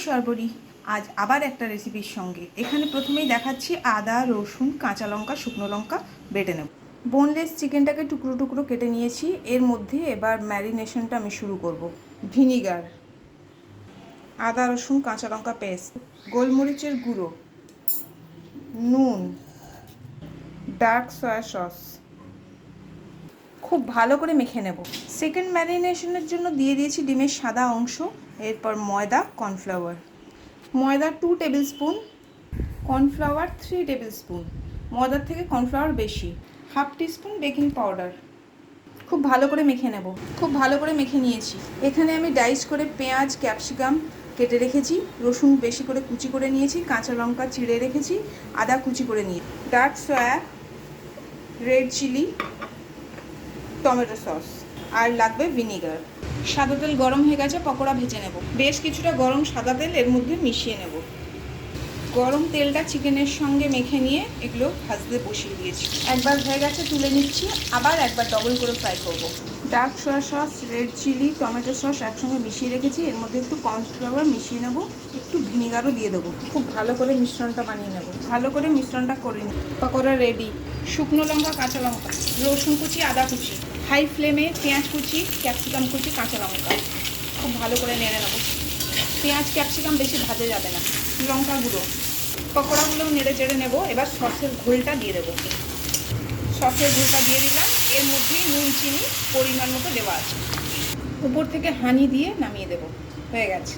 সর্বরী, আজ আবার একটা রেসিপির সঙ্গে। এখানে প্রথমেই দেখাচ্ছি আদা, রসুন, কাঁচা লঙ্কা, শুকনো লঙ্কা বেটে নেব। বোনলেস চিকেনটাকে টুকরো টুকরো কেটে নিয়েছি। এর মধ্যে এবার ম্যারিনেশনটা আমি শুরু করব। ভিনিগার, আদা রসুন কাঁচা লঙ্কা পেস্ট, গোলমরিচের গুঁড়ো, নুন, ডার্ক সয়া সস, খুব ভালো করে মেখে নেব। সেকেন্ড ম্যারিনেশনের জন্য দিয়ে দিয়েছি ডিমের সাদা অংশ, এরপর ময়দা, কর্নফ্লাওয়ার। ময়দা 2 table spoon, cornflour 3 table spoon. ময়দার থেকে কর্নফ্লাওয়ার বেশি। Half teaspoon baking powder. খুব ভালো করে মেখে নেব। খুব ভালো করে মেখে নিয়েছি। এখানে আমি ডাইস করে পেঁয়াজ, ক্যাপসিকাম কেটে রেখেছি, রসুন বেশি করে কুচি করে নিয়েছি, কাঁচা লঙ্কা চিড়ে রেখেছি, আদা কুচি করে নিয়ে, dark soya, red chilli, tomato sauce, আর লাগবে ভিনিগার। সাদা তেল গরম হয়ে গেছে, পকোড়া ভেজে নেব। বেশ কিছুটা গরম সাদা তেল এর মধ্যে মিশিয়ে নেব। গরম তেলটা চিকেনের সঙ্গে মেখে নিয়ে এগুলো ভাজতে বসিয়ে দিয়েছি। একবার হয়ে গেছে, তুলে নিচ্ছি। আবার একবার ডবল করে ফ্রাই করব। Dark soya sauce, red chilli, tomato sauce একসঙ্গে মিশিয়ে রেখেছি। এর মধ্যে একটু কর্নফ্লাওয়ার মিশিয়ে নেব, একটু ভিনিগারও দিয়ে দেবো। খুব ভালো করে মিশ্রণটা বানিয়ে নেব। ভালো করে মিশ্রণটা করে নিই। পকোড়া রেডি। শুকনো লঙ্কা, কাঁচা লঙ্কা, রসুন কুচি, আদা কুচি, হাই ফ্লেমে পেঁয়াজ কুচি, ক্যাপসিকাম কুচি, কাঁচা লঙ্কা খুব ভালো করে নেড়ে নেব। পেঁয়াজ ক্যাপসিকাম বেশি ভাজা যাবে না। লঙ্কা গুঁড়ো, পকোড়াগুলো নেড়ে চেড়ে নেব। এবার সসের ঘোলটা দিয়ে দেবো। সসের ঘোলটা দিয়ে দিলাম। এর মধ্যেই নুন চিনি পরিমাণ মতো দেওয়া আছে। উপর থেকে হানি দিয়ে নামিয়ে দেবো। হয়ে গেছে।